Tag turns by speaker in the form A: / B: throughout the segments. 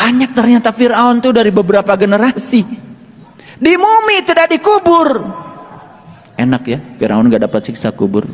A: Banyak ternyata Fir'aun tuh dari beberapa generasi. Di mumi, tidak dikubur. Enak ya, Fir'aun gak dapat siksa kubur.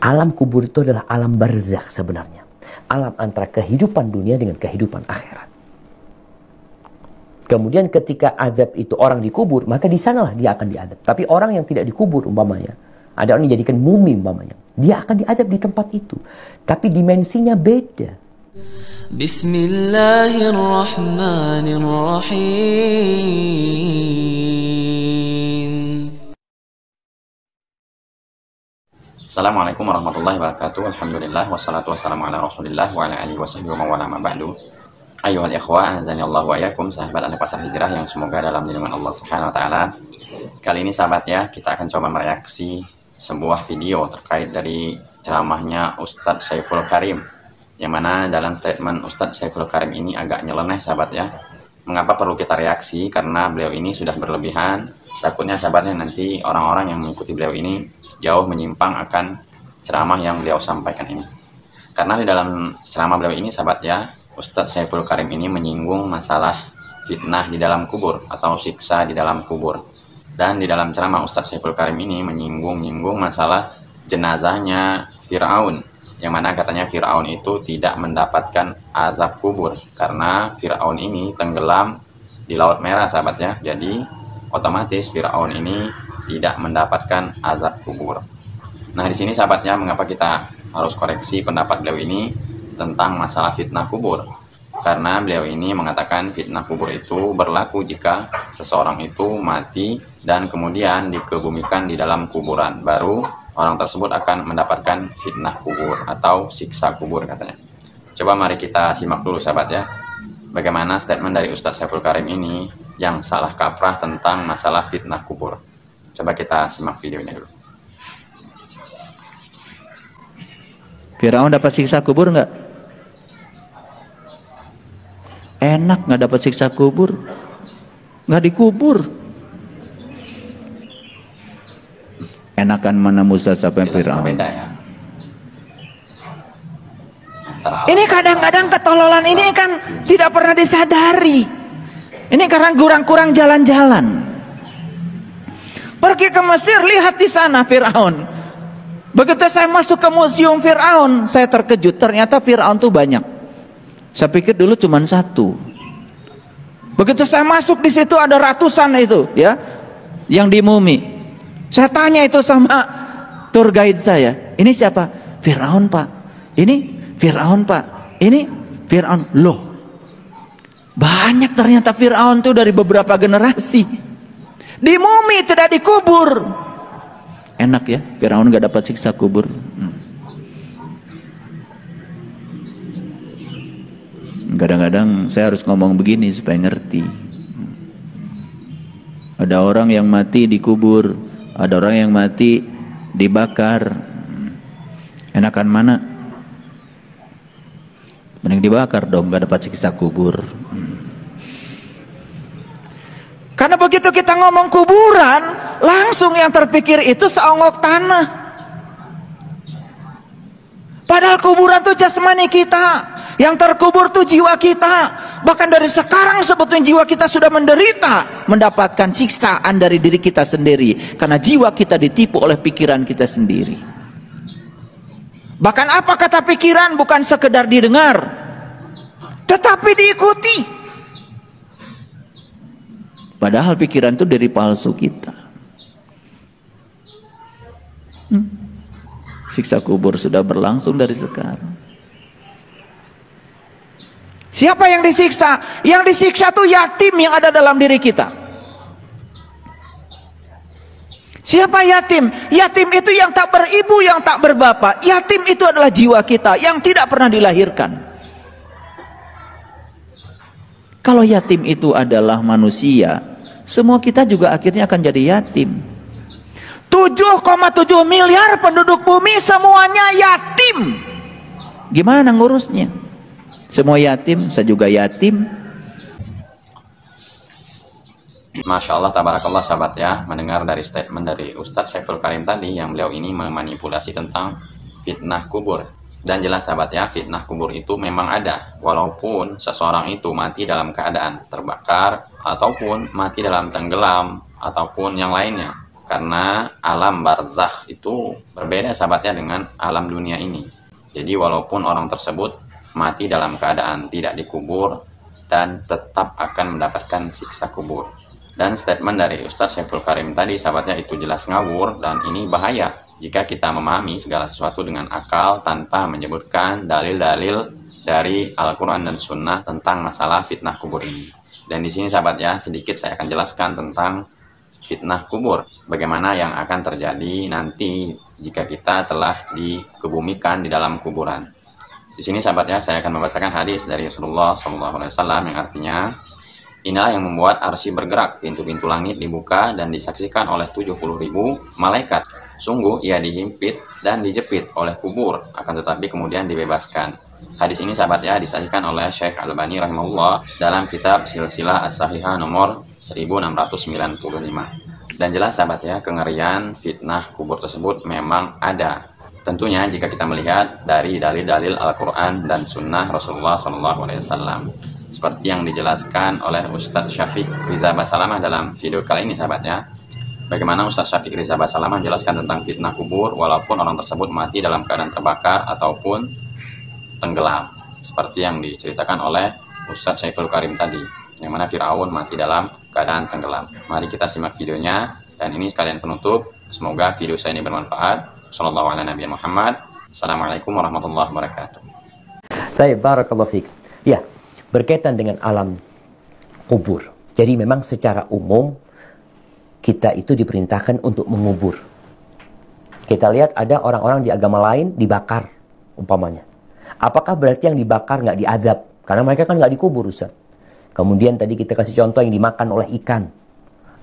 B: Alam kubur itu adalah alam barzakh sebenarnya. Alam antara kehidupan dunia dengan kehidupan akhirat. Kemudian ketika azab itu orang dikubur, maka di sanalah dia akan diadab. Tapi orang yang tidak dikubur umpamanya, ada orang yang dijadikan mumi umpamanya, dia akan diadab di tempat itu. Tapi dimensinya beda.
C: Bismillahirrahmanirrahim.
D: Assalamualaikum warahmatullahi wabarakatuh. Alhamdulillah wassalatu wassalamu ala Rasulillah wa ala alihi wasahbihi wa man wala ma ba'du. Ayyuhal ikhwah, azani Allah wa iyyakum, sahabat Anda pasar hijrah yang semoga dalam lindungan Allah Subhanahu wa taala. Kali ini sahabat ya, kita akan coba mereaksi sebuah video terkait dari ceramahnya Ustadz Saiful Karim, yang mana dalam statement Ustadz Saiful Karim ini agak nyeleneh sahabat ya. Mengapa perlu kita reaksi? Karena beliau ini sudah berlebihan. Takutnya sahabatnya nanti orang-orang yang mengikuti beliau ini jauh menyimpang akan ceramah yang beliau sampaikan ini. Karena di dalam ceramah beliau ini sahabat ya, Ustadz Saiful Karim ini menyinggung masalah fitnah di dalam kubur atau siksa di dalam kubur. Dan di dalam ceramah Ustadz Saiful Karim ini menyinggung masalah jenazahnya Fir'aun, yang mana katanya Fir'aun itu tidak mendapatkan azab kubur karena Fir'aun ini tenggelam di Laut Merah sahabat ya. Jadi otomatis Fir'aun ini tidak mendapatkan azab kubur. Nah di sini sahabatnya, mengapa kita harus koreksi pendapat beliau ini tentang masalah fitnah kubur? Karena beliau ini mengatakan fitnah kubur itu berlaku jika seseorang itu mati dan kemudian dikebumikan di dalam kuburan, baru orang tersebut akan mendapatkan fitnah kubur atau siksa kubur katanya. Coba mari kita simak dulu sahabat ya, bagaimana statement dari Ustadz Saiful Karim ini yang salah kaprah tentang masalah fitnah kubur. Coba kita simak videonya dulu.
A: Fir'aun dapat siksa kubur nggak? Enak nggak dapat siksa kubur, nggak dikubur. Enakan mana Musa sampai Fir'aun.
D: Ya.
A: Ini kadang-kadang ketololan ini kan tidak pernah disadari. Ini karena kurang-kurang jalan-jalan. Pergi ke Mesir, lihat di sana Fir'aun. Begitu saya masuk ke museum Fir'aun, saya terkejut. Ternyata Fir'aun tuh banyak. Saya pikir dulu cuma satu. Begitu saya masuk di situ ada ratusan itu ya, yang di mumi. Saya tanya itu sama tour guide saya, ini siapa? Fir'aun pak. Ini Fir'aun pak. Ini Fir'aun. Loh, banyak ternyata Fir'aun tuh dari beberapa generasi. Di mumi, tidak dikubur. Enak ya, Fir'aun gak dapat siksa kubur. Kadang-kadang saya harus ngomong begini supaya ngerti. Ada orang yang mati dikubur, ada orang yang mati dibakar. Enakan mana? Mending dibakar dong, gak dapat siksa kubur. Karena begitu kita ngomong kuburan, langsung yang terpikir itu seonggok tanah. Padahal kuburan itu jasmani kita. Yang terkubur tuh jiwa kita. Bahkan dari sekarang sebetulnya jiwa kita sudah menderita, mendapatkan siksaan dari diri kita sendiri. Karena jiwa kita ditipu oleh pikiran kita sendiri. Bahkan apa kata pikiran bukan sekedar didengar, tetapi diikuti. Padahal pikiran itu dari palsu kita. Siksa kubur sudah berlangsung dari sekarang. Siapa yang disiksa? Yang disiksa itu yatim yang ada dalam diri kita. Siapa yatim? Yatim itu yang tak beribu, yang tak berbapak. Yatim itu adalah jiwa kita yang tidak pernah dilahirkan. Kalau yatim itu adalah manusia, semua kita juga akhirnya akan jadi yatim. 7,7 miliar penduduk bumi semuanya yatim. Gimana ngurusnya? Semua yatim, saya juga yatim.
D: Masya Allah, tabarakallah sahabat ya, mendengar dari statement dari Ustadz Saiful Karim tadi yang beliau ini memanipulasi tentang fitnah kubur. Dan jelas sahabat ya, fitnah kubur itu memang ada, walaupun seseorang itu mati dalam keadaan terbakar, ataupun mati dalam tenggelam, ataupun yang lainnya. Karena alam barzakh itu berbeda sahabatnya dengan alam dunia ini. Jadi walaupun orang tersebut mati dalam keadaan tidak dikubur, dan tetap akan mendapatkan siksa kubur. Dan statement dari Ustadz Syaiful Karim tadi sahabatnya itu jelas ngawur, dan ini bahaya jika kita memahami segala sesuatu dengan akal tanpa menyebutkan dalil-dalil dari Al-Quran dan Sunnah tentang masalah fitnah kubur ini. Dan di sini sahabat ya, sedikit saya akan jelaskan tentang fitnah kubur. Bagaimana yang akan terjadi nanti jika kita telah dikebumikan di dalam kuburan. Di sini sahabat ya, saya akan membacakan hadis dari Rasulullah SAW yang artinya, inilah yang membuat arsy bergerak, pintu-pintu langit dibuka dan disaksikan oleh 70.000 malaikat. Sungguh ia dihimpit dan dijepit oleh kubur, akan tetapi kemudian dibebaskan. Hadis ini sahabat ya disajikan oleh Syekh Al-Albani rahimahullah dalam kitab Silsilah As-Sahihah nomor 1695. Dan jelas sahabat ya, kengerian fitnah kubur tersebut memang ada. Tentunya jika kita melihat dari dalil-dalil Al-Quran dan Sunnah Rasulullah SAW. Seperti yang dijelaskan oleh Ustadz Syafiq Riza Basalamah dalam video kali ini sahabat ya. Bagaimana Ustadz Syafiq Riza Basalamah menjelaskan tentang fitnah kubur walaupun orang tersebut mati dalam keadaan terbakar ataupun tenggelam. Seperti yang diceritakan oleh Ustadz Syaiful Karim tadi, yang mana Fir'aun mati dalam keadaan tenggelam. Mari kita simak videonya, dan ini sekalian penutup. Semoga video saya ini bermanfaat. Assalamualaikum warahmatullahi wabarakatuh.
B: Baik, barakallahu fiik. Ya, berkaitan dengan alam kubur. Jadi memang secara umum kita itu diperintahkan untuk mengubur. Kita lihat ada orang-orang di agama lain dibakar umpamanya. Apakah berarti yang dibakar nggak diadab? Karena mereka kan nggak dikubur, Ustaz. Kemudian tadi kita kasih contoh yang dimakan oleh ikan.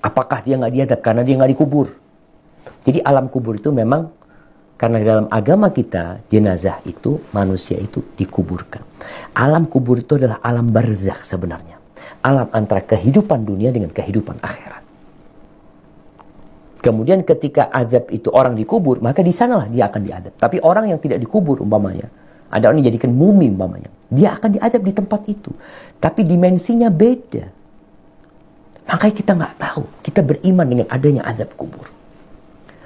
B: Apakah dia nggak diadab karena dia nggak dikubur? Jadi alam kubur itu memang, karena dalam agama kita jenazah itu, manusia itu dikuburkan. Alam kubur itu adalah alam barzakh sebenarnya. Alam antara kehidupan dunia dengan kehidupan akhirat. Kemudian ketika azab itu orang dikubur, maka di sanalah dia akan diadab. Tapi orang yang tidak dikubur umpamanya, ada orang yang dijadikan mumi umpamanya, dia akan diadab di tempat itu. Tapi dimensinya beda. Makanya kita nggak tahu. Kita beriman dengan adanya azab kubur.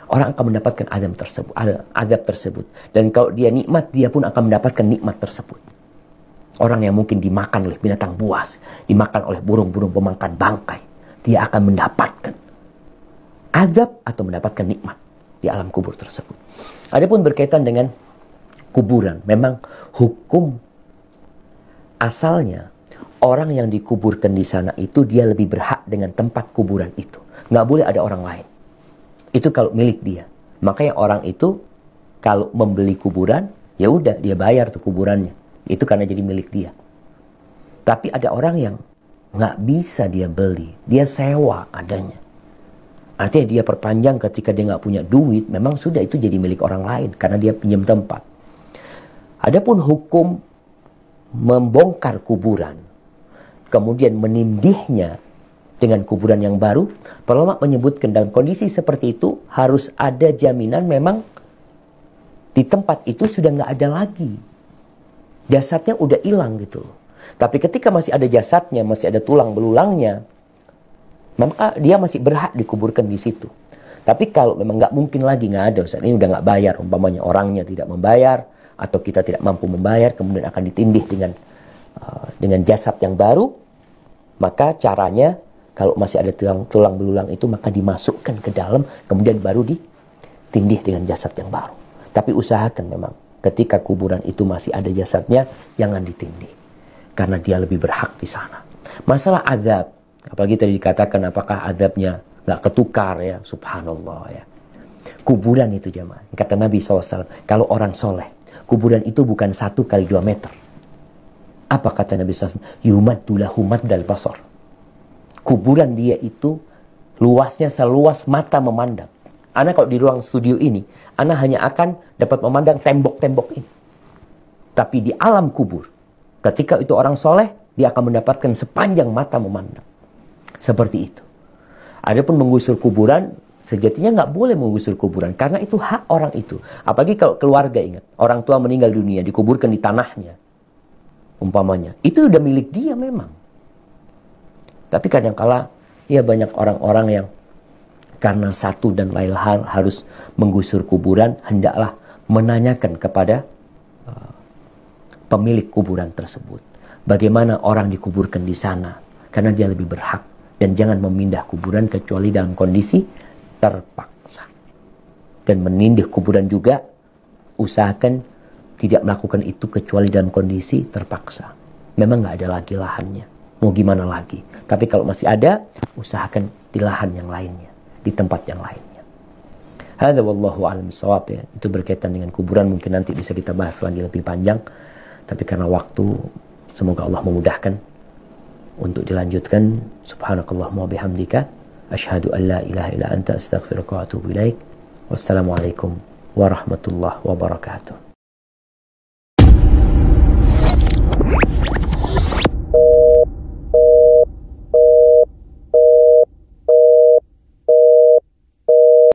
B: Orang akan mendapatkan azab tersebut. Dan kalau dia nikmat, dia pun akan mendapatkan nikmat tersebut. Orang yang mungkin dimakan oleh binatang buas, dimakan oleh burung-burung pemakan bangkai, dia akan mendapatkan azab atau mendapatkan nikmat di alam kubur tersebut. Adapun berkaitan dengan kuburan, memang hukum asalnya orang yang dikuburkan di sana itu dia lebih berhak dengan tempat kuburan itu. Nggak boleh ada orang lain. Itu kalau milik dia. Makanya orang itu kalau membeli kuburan, ya udah dia bayar tuh kuburannya. Itu karena jadi milik dia. Tapi ada orang yang nggak bisa dia beli, dia sewa adanya. Artinya dia perpanjang ketika dia nggak punya duit, memang sudah itu jadi milik orang lain karena dia pinjam tempat. Adapun hukum membongkar kuburan, kemudian menindihnya dengan kuburan yang baru, para ulama menyebutkan dalam kondisi seperti itu harus ada jaminan memang di tempat itu sudah nggak ada lagi. Jasadnya udah hilang gitu. Tapi ketika masih ada jasadnya, masih ada tulang belulangnya, maka dia masih berhak dikuburkan di situ. Tapi kalau memang nggak mungkin lagi, nggak ada, Ustaz, ini udah nggak bayar, umpamanya orangnya tidak membayar, atau kita tidak mampu membayar, kemudian akan ditindih dengan jasad yang baru, maka caranya kalau masih ada tulang belulang itu, maka dimasukkan ke dalam, kemudian baru ditindih dengan jasad yang baru. Tapi usahakan memang ketika kuburan itu masih ada jasadnya, jangan ditindih, karena dia lebih berhak di sana. Masalah azab, apalagi tadi dikatakan apakah azabnya nggak ketukar ya, subhanallah ya. Kuburan itu jamaah, kata Nabi SAW, kalau orang soleh, kuburan itu bukan 1 kali 2 meter. Apa kata Nabi SAW? Yumaddu lahu maddal basar. Kuburan dia itu luasnya seluas mata memandang. Ana kalau di ruang studio ini, Ana hanya akan dapat memandang tembok-tembok ini. Tapi di alam kubur, ketika itu orang soleh, dia akan mendapatkan sepanjang mata memandang. Seperti itu. Adapun menggusur kuburan, Sejatinya nggak boleh menggusur kuburan karena itu hak orang itu. Apalagi kalau keluarga, ingat, orang tua meninggal dunia dikuburkan di tanahnya, umpamanya, itu udah milik dia memang. Tapi kadangkala ya banyak orang-orang yang karena satu dan lain hal harus menggusur kuburan, hendaklah menanyakan kepada pemilik kuburan tersebut bagaimana orang dikuburkan di sana, karena dia lebih berhak. Dan jangan memindah kuburan kecuali dalam kondisi terpaksa. Dan menindih kuburan juga usahakan tidak melakukan itu kecuali dalam kondisi terpaksa. Memang nggak ada lagi lahannya, mau gimana lagi. Tapi kalau masih ada, usahakan di lahan yang lainnya, di tempat yang lainnya. Hadza wallahu a'lam bishawab, ya. Itu berkaitan dengan kuburan, mungkin nanti bisa kita bahas lagi lebih panjang. Tapi karena waktu, semoga Allah memudahkan untuk dilanjutkan. Subhanakallahumma bihamdika asyhadu an la ilaha illa anta astaghfiruka wa atubu ilaik. Wassalamualaikum warahmatullahi wabarakatuh.